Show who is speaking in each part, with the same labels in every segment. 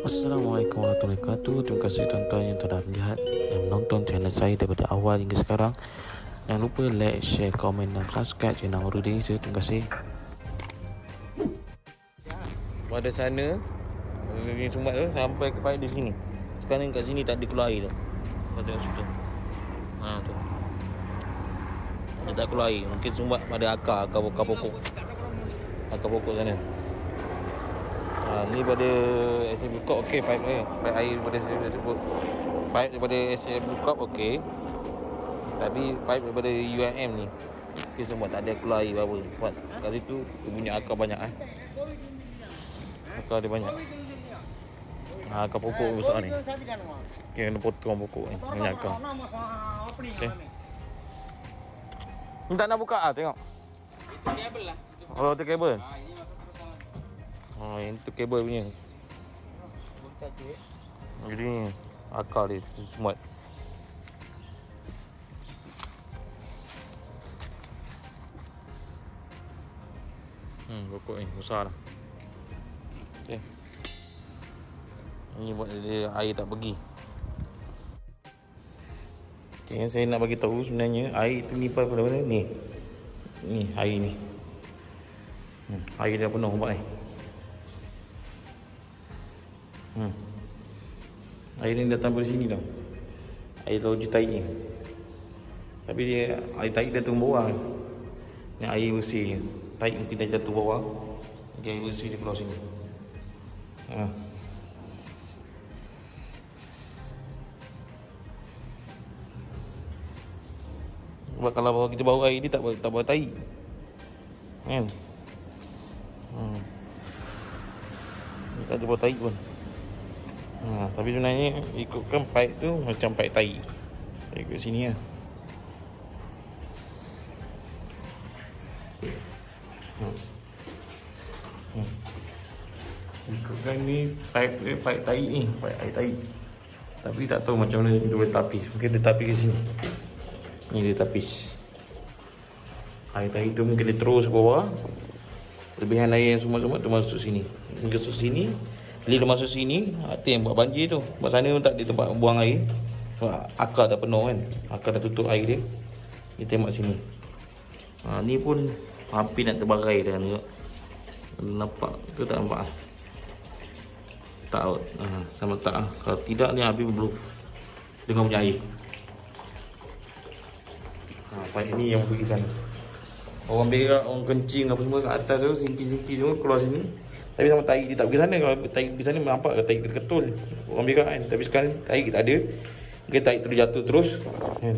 Speaker 1: Assalamualaikum warahmatullahi wabarakatuh. Terima kasih tuan-tuan yang telah melihat dan menonton channel saya daripada awal hingga sekarang. Jangan lupa like, share, komen dan subscribe channel Horror Desa. Terima kasih. Pada sana ini sumbat tu sampai ke di sini. Sekarang kat sini tak ada keluar air tu. Kau tengok situ. Tu. Dia tak keluar air. Mungkin sumbat pada akar pokok. Akar pokok sana. Ni pada SA Blue Corp okey, pipe dia. Pipe air daripada pipe daripada SA Blue Corp okey. Tapi pipe daripada UIM ni dia semua tak ada keluar air apa. Sebab kat situ dia punya akar banyak akar dia banyak. Akar pokok besar ni. Okey, kena potong pokok ni. Banyak akar. Okey. Ni tak nak buka tengok.
Speaker 2: Itu kabel lah.
Speaker 1: Oh, tu kabel.
Speaker 2: Ini masuk ke sana.
Speaker 1: Yang tu kabel punya. Jadi ni akar dia semut. Pokok ni besar dah. Okey. Ini buat dia air tak pergi. Okey, saya nak bagi tahu sebenarnya air tu ni pada mana ni. Ni air ni. Air dah penuh nampak ni. Air ni datang dari sini tau. Air laut jutai ni. Tapi dia air taik dia turun bawah. Ni air bersih. Taik mungkin dah jatuh bawah. Dia air bersih dia keluar sini. Sebab kalau kita bau air dia tak bawa taik. Kan? Tak ada bau taik pun. Tapi sebenarnya ikutkan pipe tu macam pipe taik. Ikut sini lah. Ikutkan ni pipe taik ni, pipe air taik. Tapi tak tahu macam mana dia boleh tapis. Mungkin dia tapis ke sini. Ni dia tapis. Air taik tu mungkin dia terus ke bawah. Lebihan air yang semua-semua tu masuk sini. Masuk sini. Bila dia masuk sini, tu yang buat banjir tu. Sebab sana pun tak ada tempat buang air. Sebab akar dah penuh kan. Akar dah tutup air dia. Dia tembak sini. Ni pun hampir nak terbarai dah tengok. Nampak ke tak nampak? Tak out. Sama tak. Kalau tidak ni habis belum dengan punya air. Pipe ni yang pergi sana. Orang berak, orang kencing apa semua kat atas tu, singki-singki semua keluar sini. Tapi sama taik dia tak pergi sana. Kalau taik pergi sana nampak ke taik terketul orang berak kan. Tapi sekarang taik tak ada. Mungkin taik tu jatuh terus kan.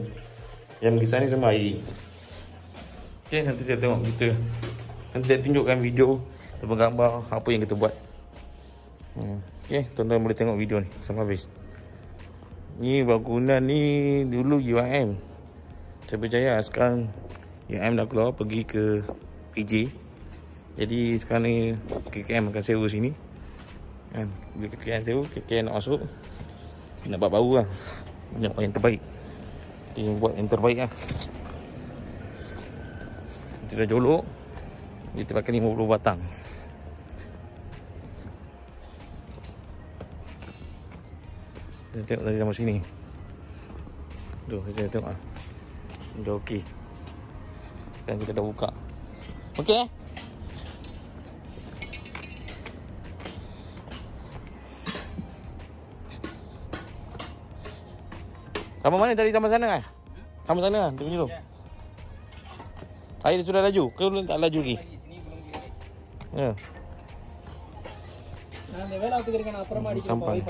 Speaker 1: Yang pergi sana semua air. Okay, nanti saya tengok kita. Nanti saya tunjukkan video ataupun gambar apa yang kita buat. Okay, tuan-tuan boleh tengok video ni sampai habis. Ni bangunan ni dulu UIM saya berjaya. Sekarang UIM dah keluar pergi ke PJ. Jadi sekarang ni KKM akan sewa sini kan. Bila KKM sewa, KKM nak masuk, nak buat baru lah. Nak buat yang terbaik. Kita buat yang terbaik lah. Kita dah jolok. Kita pakai 50 batang. Kita tengok dari dalam sini. Tu, kita tengok lah. Dah okey. Sekarang kita dah buka. Okey? Sama mana tadi, sama sana kan? Sama sana kan? Dia punya tu. Air dia sudah laju ke belum tak laju lagi? Ya. Sampai.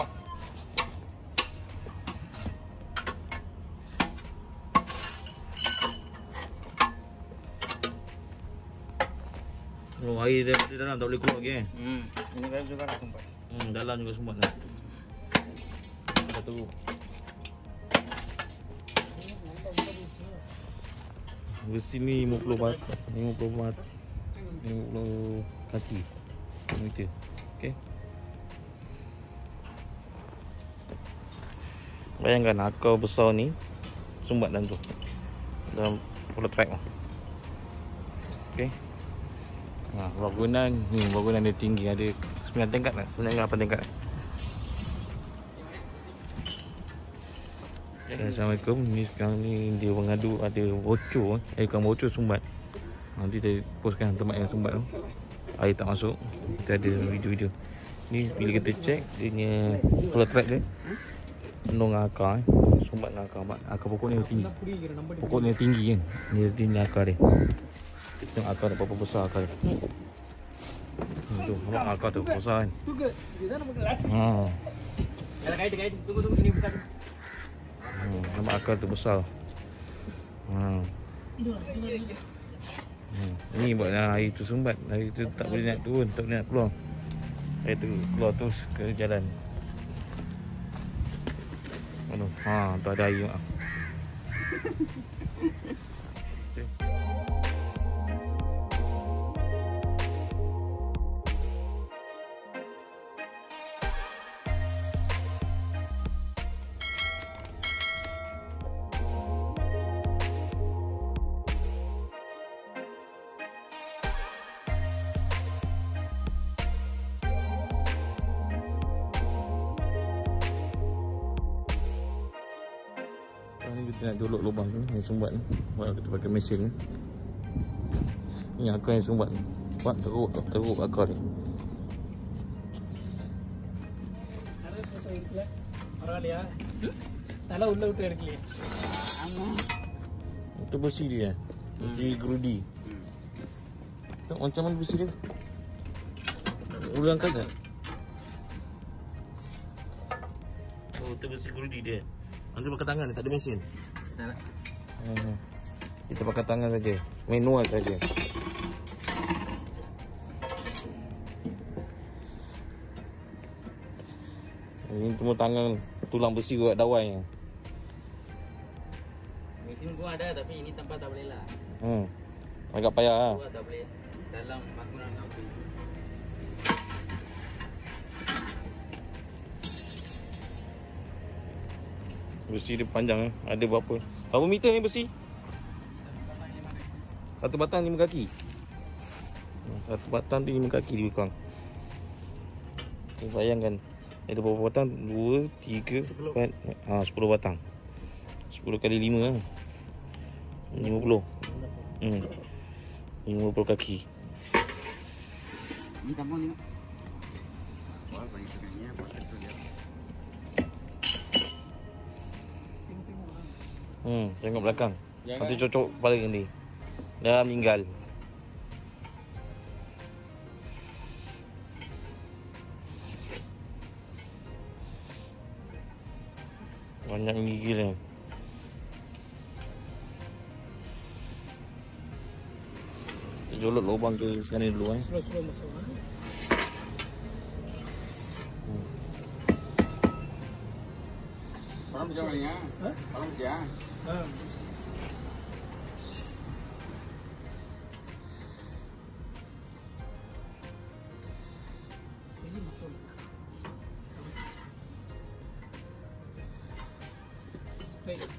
Speaker 1: Oh, air dia dalam tak boleh keluar lagi kan?
Speaker 2: Ini dalam juga nak sumbat.
Speaker 1: Dalam juga sumbat lah. Kita tunggu. Besi ni 50 bat, 50 kaki meter. Okey. Bayangkan akar besar ni sumbat dalam tu. Dalam pula track lah. Okey. Bangunan ni, bangunan dia tinggi, ada 9 tingkat lah, sebenarnya 8 tingkat. Assalamualaikum. Ni sekarang ni dia mengadu ada bocor bukan bocor, sumbat. Nanti saya postkan tempat yang sumbat tu. Air tak masuk. Kita ada video-video. Ni bila kita check dia punya flow track dia penuh dengan akar sumbat dengan akar. Akar pokok ni tinggi. Pokok ni tinggi kan. Ni tinggi akar dia. Kita tengok akar dia berapa besar akar dia. Tu, nampak akar tu besar kan.
Speaker 2: Kait. Tunggu ini bukan.
Speaker 1: Nampak akar tu besar. Ni buat air tu sumbat. Air tu tak boleh nak turun, tak boleh nak keluar. Air tu keluar terus ke jalan. Aduh, tu ada air. Ni kita nak jolok lubang tu yang sumbat ni. Buat kita pakai mesin ni. Ni akar yang sumbat ni. Buat teruk akar ni.
Speaker 2: பரவாயில்லையா? தலை உள்ள விட்டு எடுக்கலையே. ஆமா.
Speaker 1: Itu besi dia. Besi grudi. Tengok macam mana besi dia. Boleh angkat tak? Oh, itu besi grudi dia. Nanti pakai tangan, tak ada mesin.
Speaker 2: Tak.
Speaker 1: Kita pakai tangan saja, manual saja. Ini cuma tangan tulang besi buat dawai.
Speaker 2: Mesin gua ada tapi ini tempat tak boleh lah.
Speaker 1: Agak payah lah.
Speaker 2: Gua tak boleh dalam bangunan api.
Speaker 1: Besi dia panjang ada berapa? Berapa meter ni besi? Satu batang 5 kaki. Satu batang tu 5 kaki lebih kurang. Bayangkan ada berapa batang? 2, 3, 4, 10 batang. 10 kali 5 lah. 50. 50 kaki.
Speaker 2: Ini tambah ni. Wah, banyak sekali buat betul ya.
Speaker 1: Tengok belakang. Nanti cocok kepala ni. Dah meninggal. Banyak gigi ni. Jolok lubang ke sana dulu
Speaker 2: Slow masuk.
Speaker 3: Parang jangan ya. Parang dia.
Speaker 2: Ini masuk. Straight.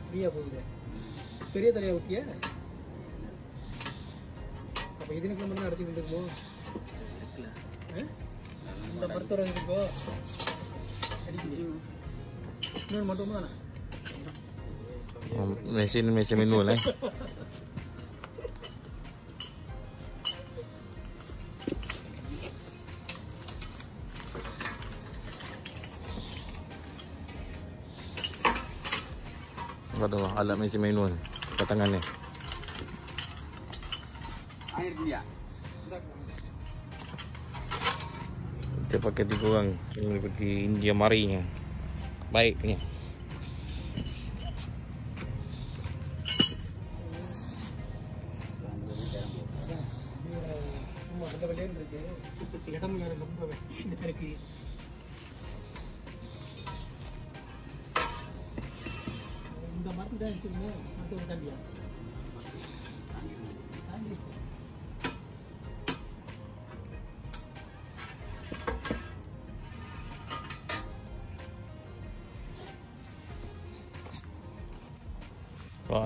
Speaker 2: ஃப்ரீயா போகுது. பெரிய தலையா ஊட்டியா? அப்ப இதுக்கு நம்ம அடிச்சு வந்துருக்கோம். இந்த மரத்தோட இருக்கோ. அடிக்குது. இன்னொரு மட்டும் தானா?
Speaker 1: Mesin manual Apa tu alat mesin manual kat tangan ni.
Speaker 3: Air dia.
Speaker 1: Kita pakai 3 orang. Ini seperti India Marinya. Baik punya.
Speaker 2: சும்மா அந்த வெளியேன்னு இருக்கு. இடம் ரொம்ப இருக்கு. இந்த மரத்து தான் வச்சுருங்க. மரத்து ஒரு தண்டியா தாண்டி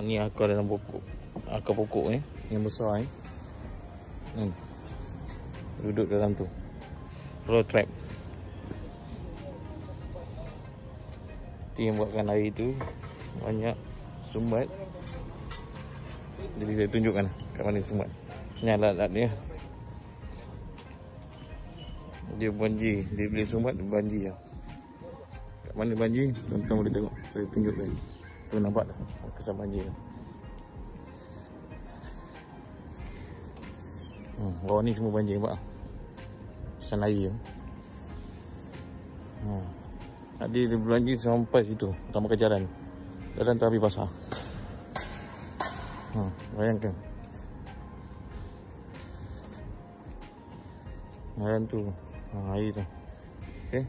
Speaker 1: Ni akar dalam pokok. Akar pokok ni yang besar ni. Duduk dalam tu. Roll trap. Itu yang buatkan air tu banyak sumbat. Jadi saya tunjukkan kat mana sumbat. Ni alat-alat dia. Dia banjir. Dia boleh sumbat banjir. Kat mana banjir? Tuan-tuan boleh tengok. Saya tunjukkan. Tu nampak tak? Kesan banjir. Bawah ni semua banjir nampak. Kesan air. Tadi dia banjir sampai situ. Utama kejaran. Jalan tu habis basah. Bayangkan. Jalan tu. Air tu. Okey.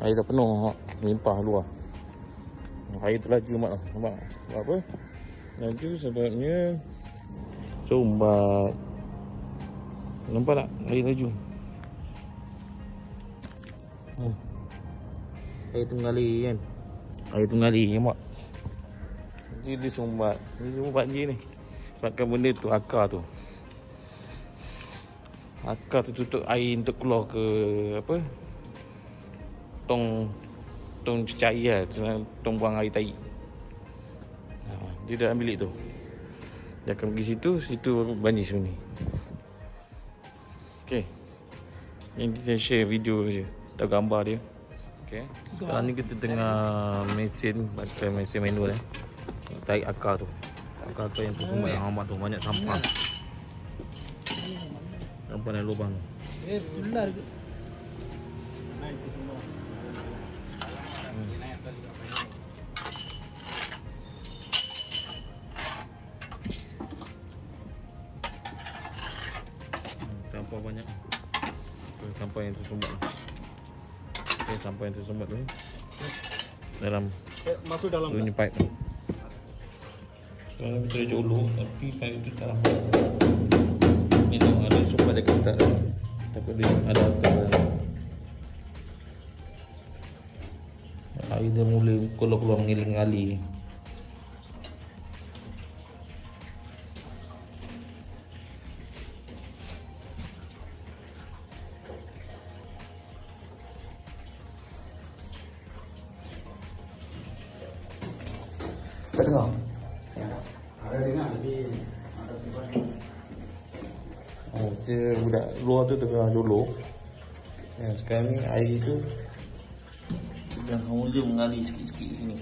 Speaker 1: Air dah penuh, limpah luar. Air tu laju mak. Nampak? Sebab apa? Laju sebabnya sumbat. Nampak tak? Air laju. Air tu mengalir kan? Air tu mengalir, nampak? Jadi dia sumbat. Dia semua banjir ni. Sebabkan benda tu, akar tu. Akar tu tutup air untuk keluar ke apa? Tong cuci air lah. Tong buang air tai. Dia dah ambil tu. Dia akan pergi situ. Situ banjir sini. Okay. Yang kita share video je. Tahu gambar dia. Okay. Sekarang ni kita tengah mesin. Pakai mesin manual tarik akar tu. Akar tu yang tersumbat yang amat tu. Banyak sampah. Sampah dalam lubang tu.
Speaker 4: Tular ke?
Speaker 1: Sampah banyak. Sampah yang tersumbat. Sampah yang tersumbat tu dalam
Speaker 4: masuk dalam
Speaker 1: bunyi pipe tu. Kalau kita jolok tapi pipe tu tak nampak. Ni tu ada sumbat dekat atas. Takut dia ada akar. Air dia mula keluar mengiling-alir. Tak dengar?
Speaker 3: Ada dengar tapi ada sebab.
Speaker 1: Dia budak luar tu tengah jolok. Sekarang ni air tu dah mula mengalir sikit-sikit sini.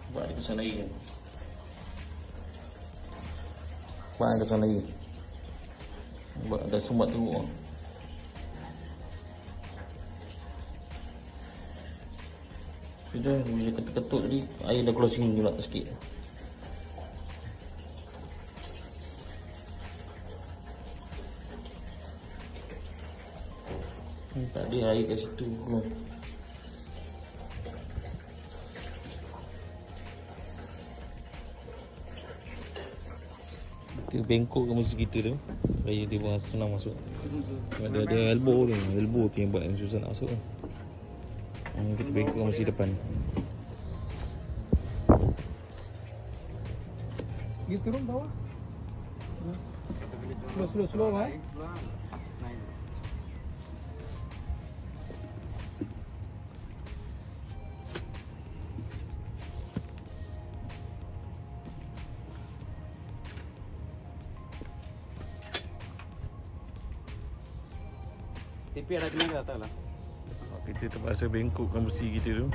Speaker 1: Sebab ada kesan air kan. Sebab ada kesan air. Sebab ada sumbat teruk. Sudah, bila ketuk-ketuk tadi, air dah keluar sini pula sikit. Tak ada air kat situ keluar. Kita bengkok ke mesti kita tu supaya dia buang senang masuk. Ada elbow tu. Elbow tu yang buat yang susah nak masuk. Kita bengkok mesti depan.
Speaker 4: Dia turun bawah. Slow kan?
Speaker 3: Tapi ada kena tak lah.
Speaker 1: Kita terpaksa bengkokkan besi kita tu.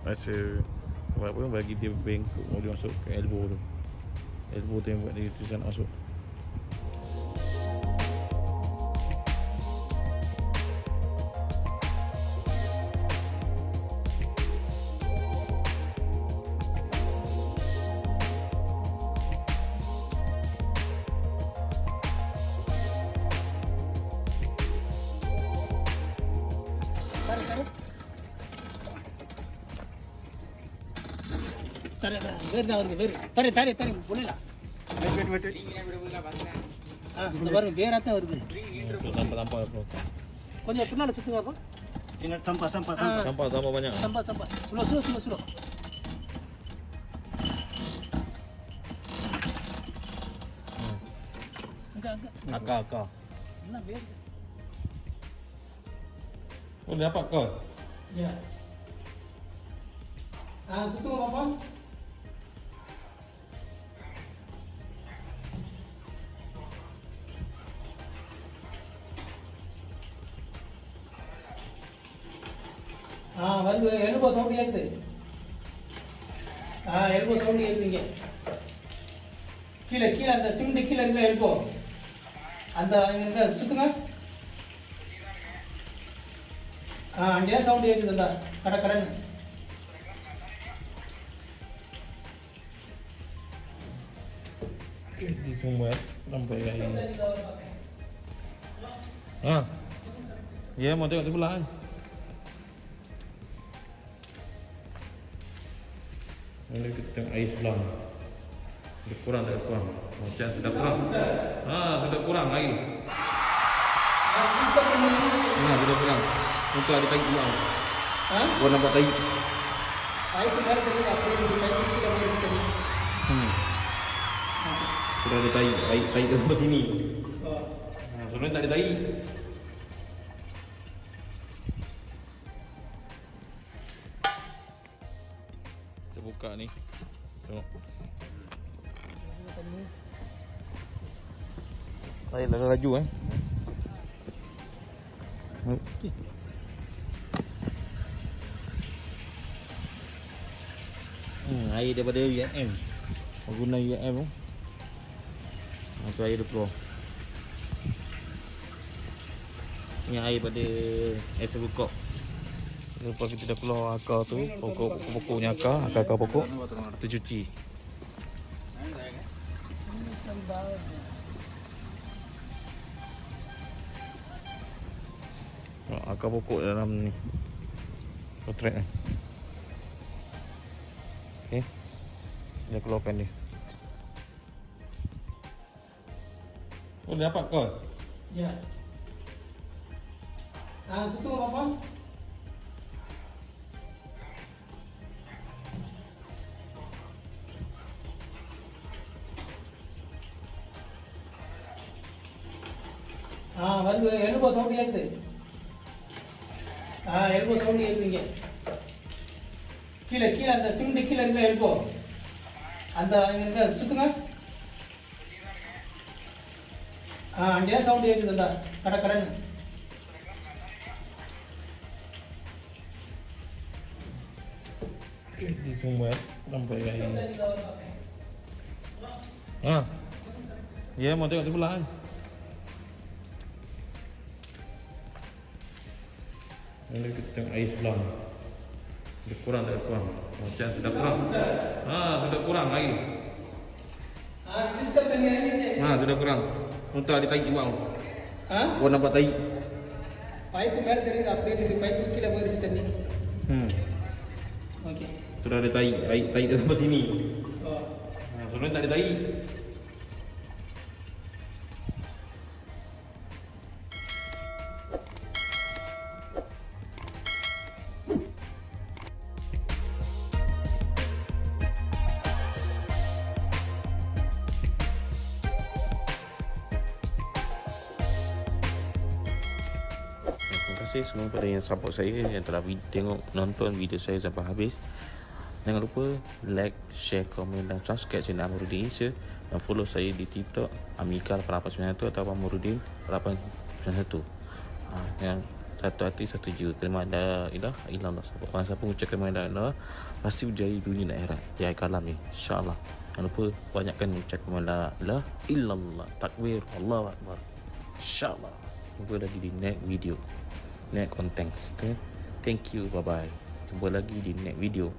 Speaker 1: Rasa buat apa, bagi dia bengkok boleh masuk ke elbow tu. Elbow tu yang buat dia susah nak masuk.
Speaker 4: Tarik, boleh lah. Baru biar rata வருது.
Speaker 1: Nampak apa?
Speaker 4: கொஞ்சம் பின்னால சுத்துங்க அப்போ. Ingat sampah.
Speaker 1: Sampah banyak.
Speaker 4: Sampah. Slow. Agak.
Speaker 1: Akar.
Speaker 4: Nah, biar.
Speaker 1: Oh, dia dapat kau?
Speaker 4: Ya. Situ apa? வந்து elbow sound கேக்குது. Elbow sound கேக்குதுங்க. கீழே அந்த சிமெண்ட் கீழே இருக்க எல்போ. அந்த இங்க சுத்துங்க. அங்கே சவுண்ட் கேக்குது அந்த கடன்னு.
Speaker 1: Di semua sampai hari ini. Ya mau tengok sebelah kan. Ini kita tengok air sebelah. Sudah kurang. Macam sudah kurang. Sudah kurang air. Sudah kurang. Untuk ada tahi juga. Gua nampak tahi.
Speaker 4: Air segar tadi apa yang dipakai kita boleh tadi.
Speaker 1: Sudah ada tahi ke sampai sini. Sebenarnya tak ada tahi. Kita buka ni. Tengok. Air dah laju air daripada UIM. Guna UIM tu. So air dia keluar. Ni air pada air bukok. Lepas kita dah keluar akar tu, pokoknya akar pokok, kita cuci. Akar pokok dalam ni kontrak ni. Okey. Dia keluarkan dia. Oh, dia dapat kau?
Speaker 4: Ya. Situ apa? வந்து elbow sound கேக்குது. Elbow sound கேக்குதுங்க. கீழே அந்த சிமெண்ட் கீழே இருக்க எல்போ. அந்த இங்க சுத்துங்க. அங்கே சவுண்ட் கேக்குது அந்த கடன்னு.
Speaker 1: Di semua sampai hari ini. Ya mau tengok sebelah kan. Ini kita tengok air sebelah. Sudah kurang. Macam sudah kurang. Sudah kurang air. Sudah kurang. Untuk ada tahi juga. Gua nampak tahi.
Speaker 4: Pipe மேல தெரியுது அப்படியே இந்த பைப் கீழே போயிருச்சு தண்ணி. Okey.
Speaker 1: Sudah ada tahi dah sampai sini. Sebenarnya tak ada tahi. Terima kasih semua pada yang support saya, yang telah nonton video saya sampai habis. Jangan lupa like, share, komen dan subscribe channel Amirudin Asia, dan follow saya di TikTok Amika8891 atau Amirudin 891. Yang satu hati satu jiwa, kalimat la ilaha illallah. Orang siapa mengucapkan kalimat la ilaha pasti berjaya dunia dan akhirat di akhir kalam ni, insya-Allah. Jangan lupa banyakkan mengucapkan kalimat la ilaha illallah, takbir, Allahu akbar, insya-Allah. Jumpa lagi di next video, next content. Thank you, bye bye. Jumpa lagi di next video.